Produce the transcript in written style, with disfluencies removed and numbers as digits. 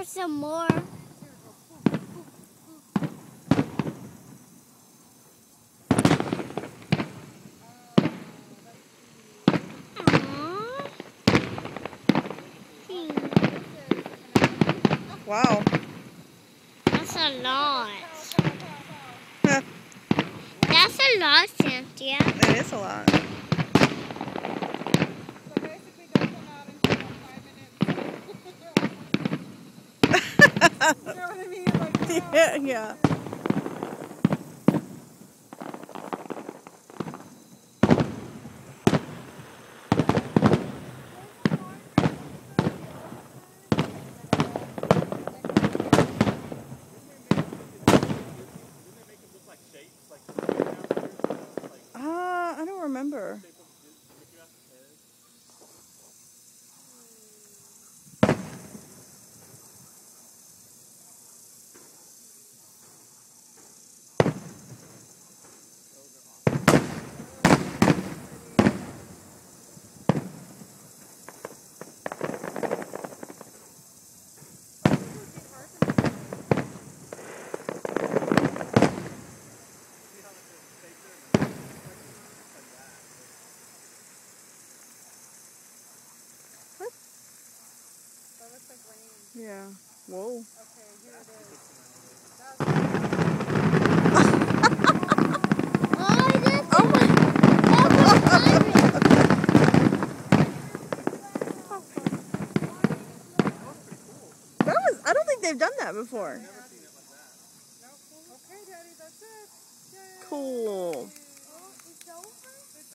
There's some more. Wow. That's a lot. That's a lot, Cynthia. It is a lot. So basically they'll come out in about 5 minutes. You know what I mean? Like, Yeah. I don't remember. that looks like rain. Yeah. Whoa. Okay, here it is. I don't think they've done that before. Okay, Daddy, that's it. Yay. Cool.